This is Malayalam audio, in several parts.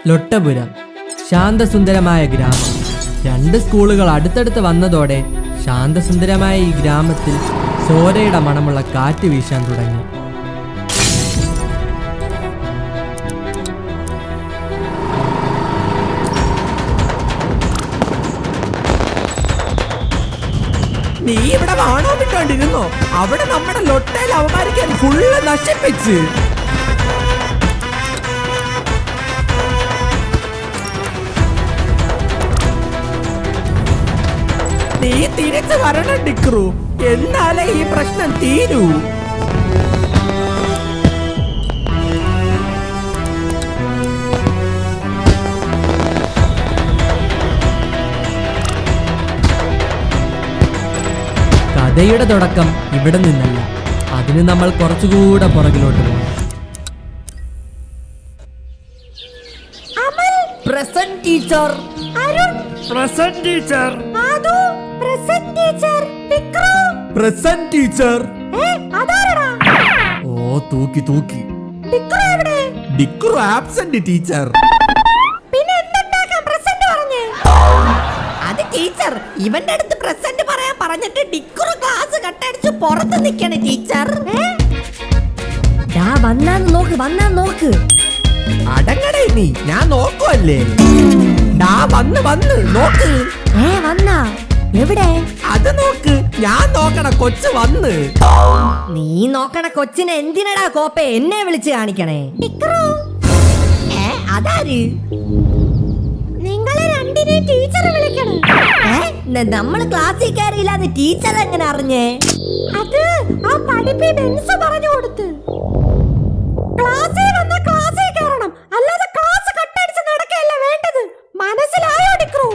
ലൊട്ടപുരം ശാന്തസുന്ദരമായ ഗ്രാമം. 2 സ്കൂളുകൾ അടുത്തടുത്ത് വന്നതോടെ ശാന്തസുന്ദരമായ ഈ ഗ്രാമത്തിൽ ചോരയുടെ മണമുള്ള കാറ്റ് വീശാൻ തുടങ്ങി. നീ ഇവിടെ വാണോ വിട്ടോണ്ടിരുന്നോ? അവിടെ നമ്മുടെ ലൊട്ടയിൽ അവന്മാരിക്കാൻ ഫുള്ള് നശിപ്പിച്ച്. നീ തിരിച്ചു വരണം ഡിക്രു, എന്നാലേ ഈ പ്രശ്നം തീരൂ. കഥയുടെ തുടക്കം ഇവിടെ നിന്നല്ല, അതിന് നമ്മൾ കുറച്ചുകൂടെ പുറകിലോട്ട് പോകണം. Present teacher, present teacher, present teacher. ഓ തൂക്കി തൂക്കി. ഡിക്രു ആബ്സെന്റ് ടീച്ചർ. അത് ടീച്ചർ ഇവന്റെ അടുത്ത് പ്രസന്റ് പറയാൻ പറഞ്ഞിട്ട് ഡിക്രു ക്ലാസ് കട്ടടിച്ച് പുറത്ത് നിൽക്കണേ ടീച്ചർ. വന്നാ നോക്ക്. അടങ്ങടേ നീ, ഞാൻ നോക്കുവല്ലേ. വന്ന് നോക്ക്. വന്നാ എവിടെ? അത് നോക്ക്, ഞാൻ നോക്കണ കൊച്ചു വന്ന്. നീ നോക്കണ കൊച്ചിനെ എന്തിനടാ കോപ്പെ എന്നെ വിളിച്ച് കാണിക്കണേ? അതാര്? നിങ്ങളെ രണ്ടിനെ ടീച്ചർ വിളിക്കണം. നമ്മള് ക്ലാസ്സിൽ കയറിയില്ലാതെ ടീച്ചർ എങ്ങനെ അറിഞ്ഞേ? അത് ആ പഠിപ്പി ബെൻസ് പറഞ്ഞു കൊടുത്ത്. ക്ലാസ്സിൽ വന്ന ക്ലാസ്സിൽ കയറണം, അല്ലാതെ ക്ലാസ് കട്ടടിച്ച് നടക്കല്ല വേണ്ടത്. മനസ്സിലായോ ഡിക്രു?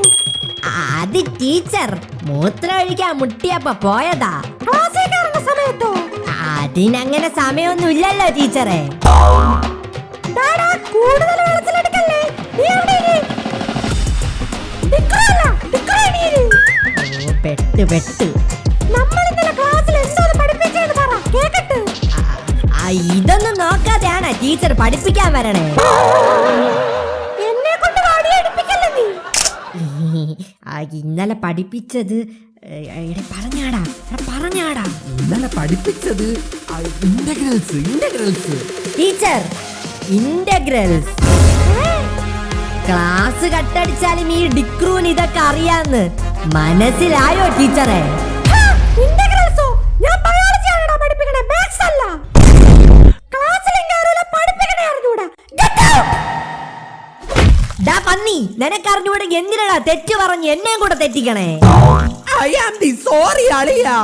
അത് ടീച്ചർ മൂത്രം ഒഴിക്കാൻ മുട്ടിയപ്പോ പോയതാ. ക്ലാസ്സിൽ കയറുന്ന സമയത്തോ? അതിനങ്ങനെ സമയമൊന്നും ഇല്ലല്ലോ ടീച്ചറെ. കൂടുതൽ വെള്ളത്തിലെടുക്കല്ലേ. ഇതൊന്നും നോക്കാതെയാണ് ടീച്ചർ പഠിപ്പിക്കാൻ വരണേ. എന്നെ കൊണ്ട് ഇന്നലെ പഠിപ്പിച്ചത് പറഞ്ഞാടാ. ഇന്നലെ പഠിപ്പിച്ചത് ഇന്റഗ്രൽസ്. ടീച്ചർ ഇന്റഗ്രൽസ് ക്ലാസ് കട്ടടിച്ചാലും ഈ ഡിക്രൂന് ഇതൊക്കെ അറിയാന്ന് മനസ്സിലായോ ടീച്ചറെ? നിനക്കറിഞ്ഞൂടെ എന്തിനാ തെറ്റ് പറഞ്ഞ് എന്നെയും കൂടെ തെറ്റിക്കണേ? സോറി അളിയാ.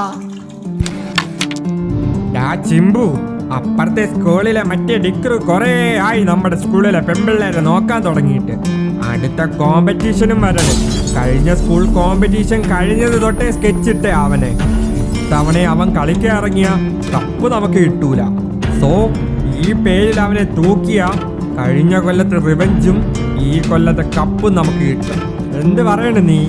ചിമ്പു, അപ്പുറത്തെ സ്കൂളിലെ മറ്റേ ഡിക്രു കൊറേ ആയി നമ്മുടെ സ്കൂളിലെ പെൺപിള്ളേരെ നോക്കാൻ തുടങ്ങിയിട്ട്. അടുത്ത കോമ്പറ്റീഷനും വരണം. കഴിഞ്ഞ സ്കൂൾ കോമ്പറ്റീഷൻ കഴിഞ്ഞത് തൊട്ടേ സ്കെച്ചിട്ടേ അവനെ. തവണ അവൻ കളിക്കാൻ ഇറങ്ങിയ കപ്പ് നമുക്ക് കിട്ടൂല. സോ ഈ പേരിൽ അവനെ തൂക്കിയ കഴിഞ്ഞ കൊല്ലത്തെ റിവെഞ്ചും ഈ കൊല്ലത്തെ കപ്പും നമുക്ക് കിട്ടും. എന്ത് പറയണ നീ?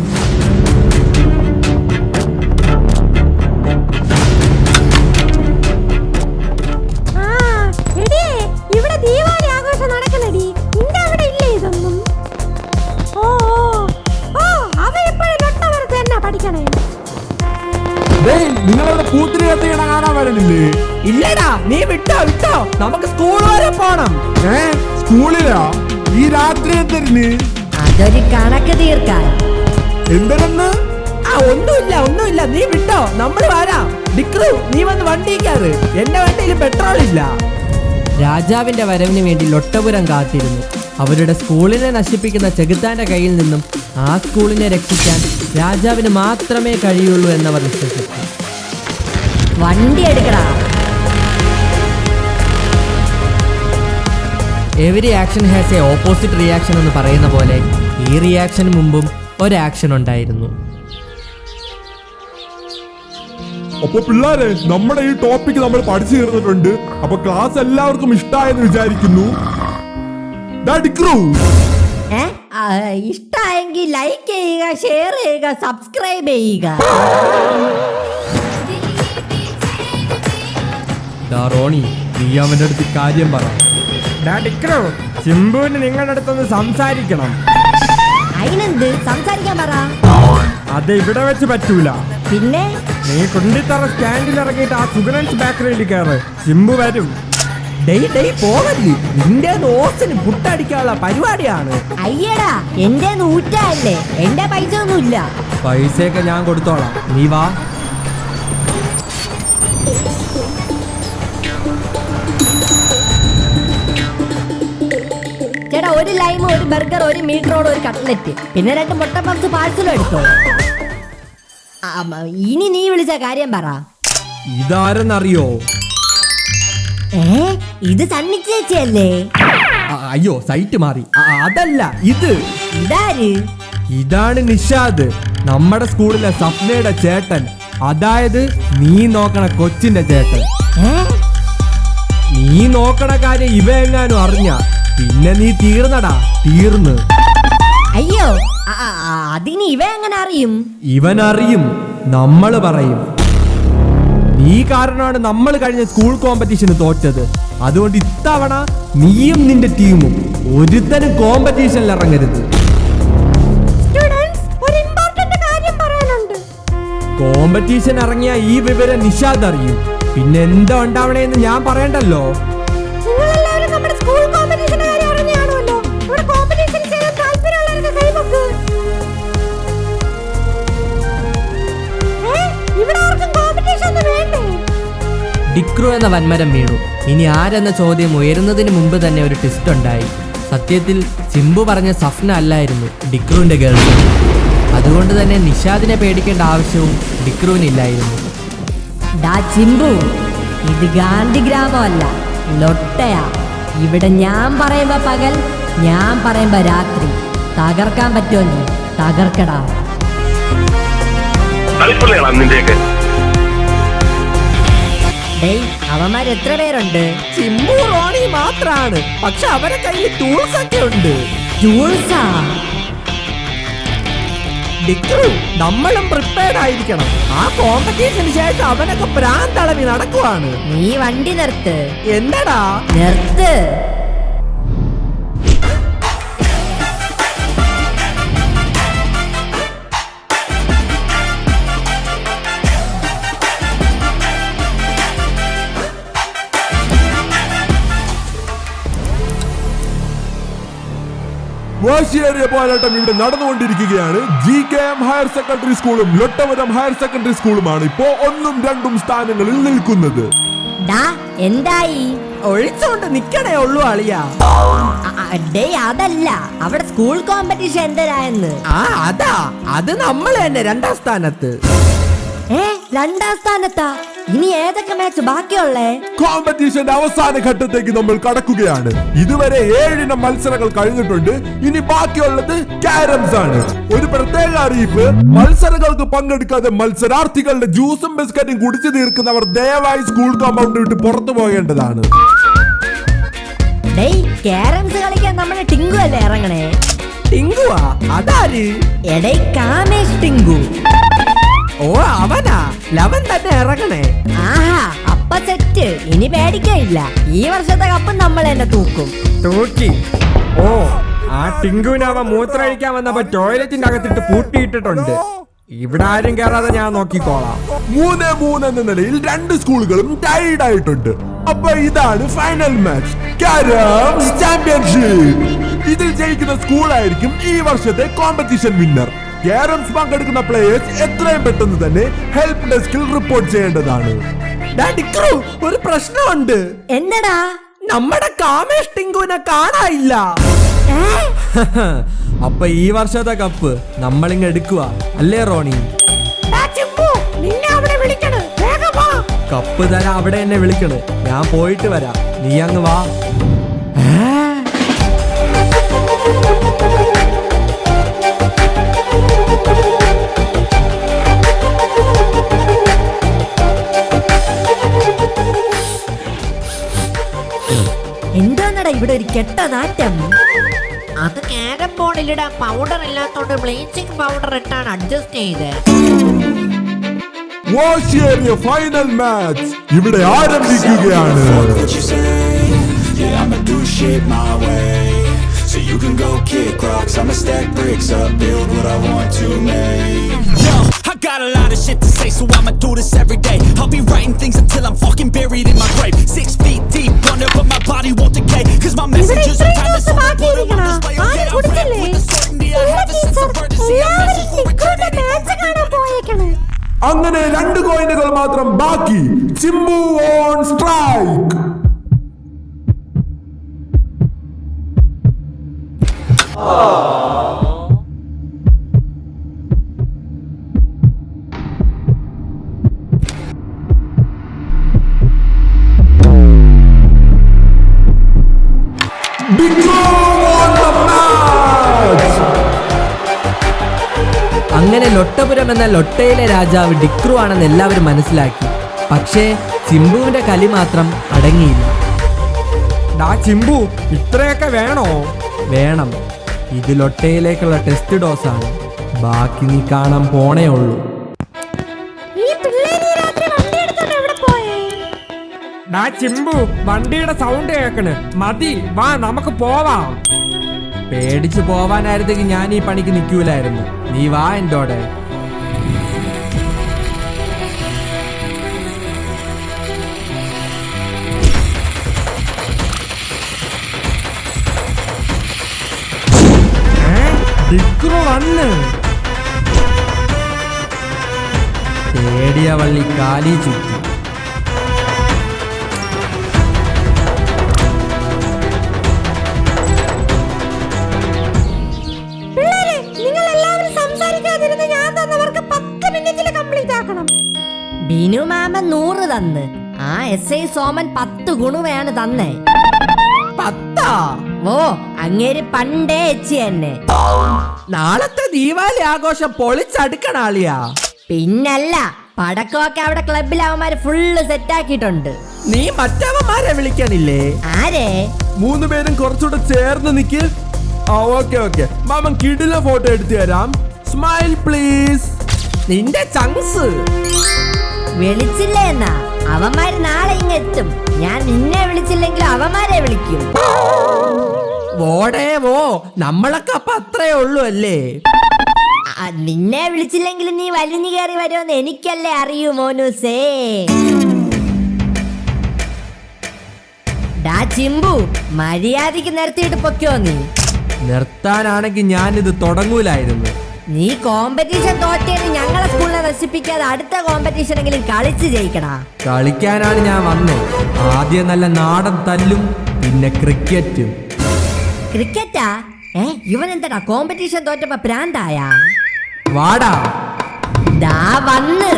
നിങ്ങളവിടെ പൂത്തിരി കത്തിക്കണ കാണാൻ വരണില്ലേ? ഇല്ലടാ, നീ വിട്ടോ നമുക്ക് സ്കൂൾ വരെ പോണം. സ്കൂളിലാ ഈ രാത്രി എന്തരിന്? അതൊരു കണക്ക് തീർക്കാൻ. എന്തിനെന്ന്? ഒന്നുമില്ല, നീ വിട്ടോ, നമ്മൾ വരാം. ഡിക്രു, നീ വന്ന് വണ്ടി കയറ്. എന്റെ വണ്ടിയിൽ പെട്രോൾ ഇല്ല. രാജാവിന്റെ വരവിന് വേണ്ടി ലൊട്ടപുരം കാത്തിരുന്നു. അവരുടെ സ്കൂളിനെ നശിപ്പിക്കുന്ന ചെകുത്താന്റെ കയ്യിൽ നിന്നും ആ സ്കൂളിനെ രക്ഷിക്കാൻ രാജാവിന് മാത്രമേ കഴിയുള്ളൂ എന്നവർ വിശ്വസിച്ചു. വണ്ടി എടുക്കടാ. Every action has A opposite reaction എന്ന് പറയുന്ന പോലെ ഈ റിയാക്ഷന് മുമ്പും ഒരു ആക്ഷൻ ഉണ്ടായിരുന്നു. അപ്പൊ പിള്ളേരെ, നമ്മുടെ ഈ ടോപ്പിക് നമ്മൾ പഠിച്ചു തീർന്നിട്ടുണ്ട്. അപ്പൊ ക്ലാസ് എല്ലാവർക്കും ഇഷ്ടമായെന്ന് വിചാരിക്കുന്നു. ഇഷ്ടമായെങ്കിൽ ലൈക്ക് ചെയ്യുക, ഷെയർ ചെയ്യുക, സബ്സ്ക്രൈബ് ചെയ്യുക. റോണി, നീ അവന്റെ അടുത്ത് കാര്യം പറ. ഡിക്രു, ചിമ്പുവിന് നിങ്ങളുടെ അടുത്തൊന്ന് സംസാരിക്കണം. അതിനെന്ത് സംസാരിക്കാൻ പറ. അത് ഇവിടെ വെച്ച് പറ്റൂല. പിന്നെ നീ കുണ്ടിത്തറ സ്റ്റാൻഡിൽ ഇറങ്ങിയിട്ട് ആ സുഗരൻസ് ബേക്കറിയിൽ കയറ്. ചിമ്പു വരും. ഡേയ് പോവല്ലേ, നിന്റെ ദോസ്തിന് പുട്ടടിക്കാനുള്ള പരിപാടിയാണ്. അയ്യടാ, എന്റെ നൂറ്റല്ലേ, എന്റെ പൈസ ഒന്നുമില്ല. പൈസയൊക്കെ ഞാൻ കൊടുത്തോളാം, നീ വാ. ചേട്ടാ, ഒരു ലൈം, ഒരു ബർഗർ, ഒരു മീറ്റ് റോൾ, ഒരു കട്ട്ലറ്റ്, പിന്നെ 2 മുട്ട പപ്സ് പാഴ്സലും എടുത്തോ. ഇനി നീ വിളിച്ച കാര്യം പറ. ഇതാരെന്നറിയോ? ഇത് സണ്ണി ചേച്ചിയല്ലേ? അയ്യോ, സൈറ്റ് മാറി. അതല്ല, ഇതാര്? ഇതാണ് നിഷാദ്, നമ്മുടെ സ്കൂളിലെ സപ്നയുടെ ചേട്ടൻ. അതായത് നീ നോക്കണ കൊച്ചിന്റെ ചേട്ടൻ. നീ നോക്കണ കാര്യം ഇവ എങ്ങാനും അറിഞ്ഞ പിന്നെ നീ തീർന്നടാ, തീർന്ന്. അയ്യോ, അതിന് ഇവ എങ്ങനെ അറിയും? ഇവൻ അറിയും, നമ്മള് പറയും. നീ കാരണമാണ് നമ്മൾ കഴിഞ്ഞ സ്കൂൾ കോമ്പറ്റീഷന് തോറ്റത്. അതുകൊണ്ട് ഇത്തവണ നീയും നിന്റെ ടീമും ഒരുത്തനും കോമ്പറ്റീഷനിൽ ഇറങ്ങരുത്. കോമ്പറ്റീഷൻ ഇറങ്ങിയ ഈ വിവരം നിഷാദ് അറിയും. പിന്നെ എന്താ ഉണ്ടാവണേന്ന് ഞാൻ പറയണ്ടല്ലോ. ഡിക്രു എന്ന വൻമരം വീണു. ഇനി ആരെന്ന ചോദ്യം ഉയരുന്നതിന് മുമ്പ് തന്നെ ഒരു ട്വിസ്റ്റ് ഉണ്ടായി. സത്യത്തിൽ ചിമ്പു പറഞ്ഞ സഫ്ന അല്ലായിരുന്നു ഡിക്രുവിന്റെ ഗേൾ. അതുകൊണ്ട് തന്നെ നിഷാദിനെ പേടിക്കേണ്ട ആവശ്യവും ഡിക്രുവിനില്ലായിരുന്നു. ചിമ്പു, ഇത് ഗാന്ധി ഗ്രാമമല്ല, ലൊട്ടയാ. ഇവിടെ ഞാൻ പറയുമ്പോ പകൽ, ഞാൻ പറയുമ്പോ രാത്രി. തകർക്കാൻ പറ്റുമോ? നീ തകർക്കടാ. അവന്മാർ എത്ര പേരുണ്ട്? ചിമ്പു റോണി മാത്രാണ്, പക്ഷെ അവരെ കയ്യിൽ ടൂൾസ് ഒക്കെ ഉണ്ട്. ടൂൾസാ? ഡിക്രു, നമ്മളും പ്രിപ്പയർഡ് ആയിരിക്കണം. ആ കോമ്പറ്റീഷന് ശേഷം അവനൊക്കെ പ്രാന്തളവി നടക്കുവാണ്. നീ വണ്ടി നിർത്ത്. എന്താടാ? നിർത്ത്. വാശിയേറിയ പോരാട്ടം ഇവിടെ നടന്നുകൊണ്ടിരിക്കുകയാണ്. GKM ഹയർ സെക്കൻഡറി സ്കൂളും ലൊട്ടപുരം ഹയർ സെക്കൻഡറി സ്കൂളുമാണ് ഇപ്പോ 1ഉം 2ഉം സ്ഥാനങ്ങളിൽ നിൽക്കുന്നത്. എന്തായി? ഒഴിച്ചോണ്ട് നിക്കണേ ഉള്ളൂ അളിയാ. അതല്ല, അവിടെ സ്കൂൾ കോമ്പറ്റീഷൻ എന്തരായെന്ന്. അത് നമ്മൾ തന്നെ 2ാം സ്ഥാനത്ത്. 2ാം സ്ഥാനത്താ? ഇനി ഏതൊക്കെ മാച്ച് ബാക്കിയുള്ളേ? കോമ്പറ്റീഷന്റെ അവസാന ഘട്ടത്തേക്ക് നമ്മൾ കടക്കുകയാണ്. ഇതുവരെ 7 ഇനം മത്സരങ്ങൾ കഴിഞ്ഞിട്ടുണ്ട്. ഇനി ബാക്കിയുള്ളത് ക്യാരംസ് ആണ്. ഒരു പ്രത്യേക അറിയിപ്പ്: മത്സരങ്ങൾക്ക് പങ്കെടുക്കാതെ മത്സരാർത്ഥികളുടെ ജ്യൂസും ബിസ്ക്കറ്റും കുടിച്ചു തീർക്കുന്നവർ ദയവായി സ്കൂൾ കോമ്പൗണ്ട് വിട്ട് പുറത്തു പോകേണ്ടതാണ്. ക്യാരംസ് കളിക്കാൻ നമ്മുടെ ടിങ്കു അല്ലേ ഇറങ്ങണേ? ടിങ്കുവാ? അതാര്? കാമേഷ് ടിങ്കു. ഓ, അവനാ? ലവൻ തന്നെ ഇറങ്ങണേ. ആഹാ, അപ്പ സെറ്റ്. ഇനി പേടിക്കയില്ല. ഈ വർഷത്തെ കപ്പ് നമ്മൾ തന്നെ തൂക്കും. തൂക്കി? ഓ, ആ ടിങ്കുവിനവ മൂത്രമൊഴിക്കാൻ വന്നപ്പോ ടോയ്ലറ്റിന്റെ അകത്തിട്ട് പൂട്ടിയിട്ടിട്ടുണ്ട്. ഇവിടെ ആരും കയറാതെ ഞാൻ നോക്കിക്കോളാം. 3-3 എന്ന നിലയിൽ 2 സ്കൂളുകളും ടൈഡ് ആയിട്ടുണ്ട്. അപ്പൊ ഇതാണ് ഫൈനൽ മാച്ച്, ക്യാരംസ് ചാമ്പ്യൻഷിപ്പ്. ഇതിൽ ജയിക്കുന്ന സ്കൂളായിരിക്കും ഈ വർഷത്തെ കോമ്പറ്റീഷൻ വിന്നർ. ക്യാരംസ് പങ്കെടുക്കുന്ന പ്ലേയേഴ്സ് എത്രയും പെട്ടെന്ന് തന്നെ ഹെൽപ്പ് ഡെസ്കിൽ റിപ്പോർട്ട് ചെയ്യേണ്ടതാണ്. ഡിക്രു, ഒരു പ്രശ്നമുണ്ട്. എന്നടാ? നമ്മുടെ കാമേഷ് ടിങ്കുവിനെ കാണാനില്ല. അപ്പൊ ഈ വർഷത്തെ കപ്പ് നമ്മളിങ്ങ് എടുക്കുക അല്ലേ റോണി? കപ്പ് തരാൻ അവിടെ എന്നെ വിളിക്കണ്. ഞാൻ പോയിട്ട് വരാം, നീ അങ്ങ് വാ. എന്താന്നടാ ഇവിടെ ഒരു കെട്ട നാറ്റം? അത് ക്യാരം ബോർഡിലിടാൻ പൗഡർ ഇല്ലാത്തോണ്ട് ബ്ലീച്ചിങ് പൗഡർ ഇട്ടാണ് അഡ്ജസ്റ്റ് ചെയ്ത്. വാശിയേറിയ ഫൈനൽ മാച്ച് ഇവിടെ ആരംഭിക്കുകയാണ്. Yeah, I'ma do shit my way. You can go kick rocks, I'ma stack bricks up, build what I want to make. Yo, I got a lot of shit to say, so I'ma do this every day. I'll be writing things until I'm fucking buried in my grave. 6 feet deep under, but my body won't decay. Cause my messages are timeless, so I put them on display. Okay, I'm rap with the certainty I have a sense of urgency. A message for eternity. അങ്ങനെ 2 കോയിനുകൾ മാത്രം ബാക്കി. Chimbu on strike. അങ്ങനെ ലൊട്ടപുരം എന്ന ലൊട്ടയിലെ രാജാവ് ഡിക്രു ആണെന്ന് എല്ലാവരും മനസ്സിലാക്കി. പക്ഷേ ചിമ്പുവിന്റെ കലി മാത്രം അടങ്ങിയില്ല. ഡാ ചിമ്പു, ഇത്രയൊക്കെ വേണോ? വേണം. ഇത് ലൊട്ടയിലേക്കുള്ള ടെസ്റ്റ് ഡോസാണ്. ബാക്കി നീ കാണാൻ പോണേ ഉള്ളൂ. ഡാ ചിമ്പു, വണ്ടിയുടെ സൗണ്ട് കേക്കണ്. മതി, വാ നമുക്ക് പോവാം. പേടിച്ചു പോവാനായിരുന്നെങ്കിൽ ഞാൻ ഈ പണിക്ക് നിൽക്കൂലായിരുന്നു. നീ വാ എൻ്റോടെ. ഡിക്രു വന്ന്. പേടിയ വള്ളി കാലി ചുറ്റി. ബിനു മാമൻ 100 തന്ന്. ആ SI സോമൻ 10 ഗുണുവാണ് തന്നേ. 10? ഓ, അങ്ങേര് പണ്ടേ എച്ചി തന്നെ. നാളത്തെ ദീപാവലി ആഘോഷം പൊളിച്ചടുക്കണ ആളിയാ. പിന്നല്ല, പടക്കമൊക്കെ അവിടെ ക്ലബിൽ അവന്മാര് ഫുള്ള് സെറ്റാക്കിയിട്ടുണ്ട്. നീ മറ്റവന്മാരെ വിളിക്കണില്ലേ? ആരെ? 3 പേരും കുറച്ചുകൂടെ ചേർന്ന് നിക്ക്. ഓക്കെ മാമൻ കിടില ഫോട്ടോ എടുത്തു തരാം. Smile please. നിന്റെ ചങ്സ് വിളിച്ചില്ലേ എന്നാ? അവന്മാര് നാളെ ഇങ്ങെത്തും. ഞാൻ നിന്നെ വിളിച്ചില്ലെങ്കിലും അവന്മാരെ വിളിക്കും. വോ നമ്മളൊക്കെ അപ്പൊ അത്രേ ഉള്ളൂ അല്ലേ? നിന്നെ വിളിച്ചില്ലെങ്കിലും നീ വലിഞ്ഞു കയറി വരുമെന്ന് എനിക്കല്ലേ അറിയൂ മോനുസേ. ഡാ ചിമ്പു, മര്യാദക്ക് നിർത്തിയിട്ട് പൊക്കോ നീ. നിർത്താനാണെങ്കിൽ ഞാനിത് തുടങ്ങൂലായിരുന്നു. നീ കോമ്പറ്റീഷൻ തോറ്റേന് ഞങ്ങളെ സ്കൂളിനെ നശിപ്പിക്കാതെ അടുത്ത കോമ്പറ്റീഷൻ എങ്കിലും കളിച്ച് ജയിക്കടാ. കളിക്കാനാണ് ഞാൻ വന്നേ. ആദ്യം നല്ല നാടൻ തല്ലും, പിന്നെ ക്രിക്കറ്റും. ക്രിക്കറ്റാ? ഇവൻ എന്താ കോമ്പറ്റീഷൻ തോറ്റപ്പോ പ്രാന്തായ? വാടാ. ദാ വന്ന്.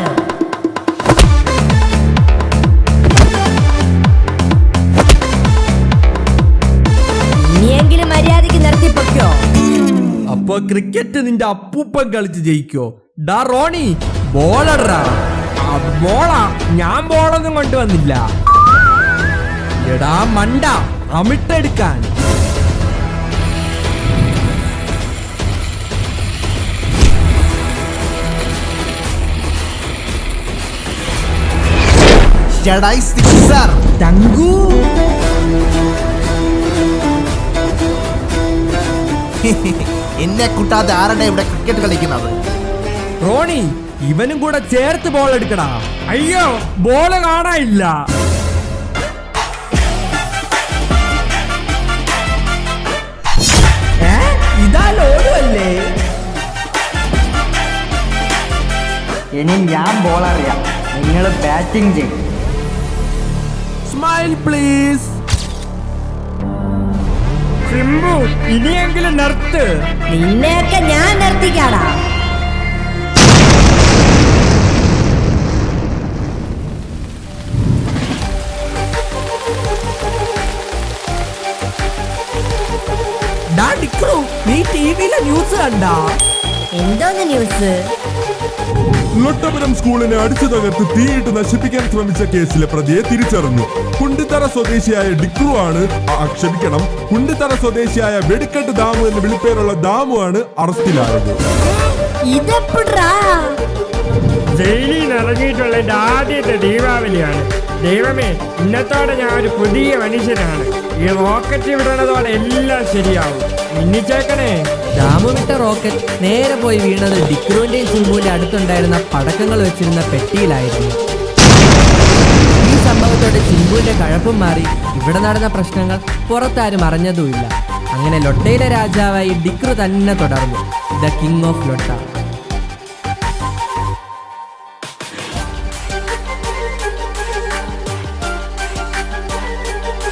ഇനിയെങ്കിലും മര്യാദക്ക് നിർത്തി പൊക്കോ. അപ്പൊ ക്രിക്കറ്റ് നിന്റെ അപ്പൂപ്പൻ കളിച്ച് ജയിക്കോ? ഡാ റോണി, ബോളറാ. ബോളാ? ഞാൻ ബോളൊന്നും കൊണ്ടുവന്നില്ല. എടാ മണ്ട, അമിട്ടെടുക്കാൻ. ചങ്കു, എന്നെ കൂട്ടാതെ ആരുടെ ഇവിടെ ക്രിക്കറ്റ് കളിക്കുന്നത്? റോണി, ഇവനും കൂടെ ചേർത്ത് ബോൾ എടുക്കടാ. അയ്യോ, ബോള് കാണാനില്ല. ഇതാ ലോഡുമല്ലേ? ഇനി ഞാൻ ബോൾ അറിയാം, നിങ്ങൾ ബാറ്റിംഗ് ചെയ്യും. Smile please. ചിമ്പു, ഇനിയെങ്കിലും നിർത്ത്. നിന്നെയൊക്കെ ഞാൻ നിർത്തിക്കാടാ. ഡാ ഡിക്രു, നീ ടിവിയിലെ ന്യൂസ് കണ്ടാ? എന്തോന്ന് ന്യൂസ്? ലൊട്ടപുരം സ്കൂളിനെ അടിച്ചു തകർത്ത് തീയിട്ട് നശിപ്പിക്കാൻ ശ്രമിച്ച കേസിലെ പ്രതിയെ തിരിച്ചറിഞ്ഞു. കുണ്ടിത്തറ സ്വദേശിയായ ഡിക്രു ആണ്, ക്ഷമിക്കണം, കുണ്ടിത്തറ സ്വദേശിയായ വെടിക്കെട്ട് ദാമു എന്ന് വിളിപ്പേരുള്ള ദാമു ആണ് അറസ്റ്റിലായത്. ഇതെപ്പടാ? ജയിലിൽ നിന്ന് ഇറങ്ങിയിട്ടുള്ള എൻ്റെ ആദ്യത്തെ ദീപാവലിയാണ്. ദൈവമേ, ഇന്നത്തോടെ ഞാൻ ഒരു പുതിയ മനുഷ്യനാണ്. ഈ റോക്കറ്റ് വിടണതോടെ എല്ലാം ശരിയാവും. മിന്നിച്ചേക്കണേ. രാമു വിട്ട റോക്കറ്റ് നേരെ പോയി വീണത് ഡിക്രുവിന്റെയും ചിമ്പുവിന്റെ അടുത്തുണ്ടായിരുന്ന പടക്കങ്ങൾ വെച്ചിരുന്ന പെട്ടിയിലായിരുന്നു. ഈ സംഭവത്തോടെ ചിമ്പുവിന്റെ കഴപ്പും മാറി. ഇവിടെ നടന്ന പ്രശ്നങ്ങൾ പുറത്താരും അറിഞ്ഞതുമില്ല. അങ്ങനെ ലൊട്ടയിലെ രാജാവായി ഡിക്രു തന്നെ തുടർന്നു, ദ കിങ് ഓഫ് ലൊട്ട.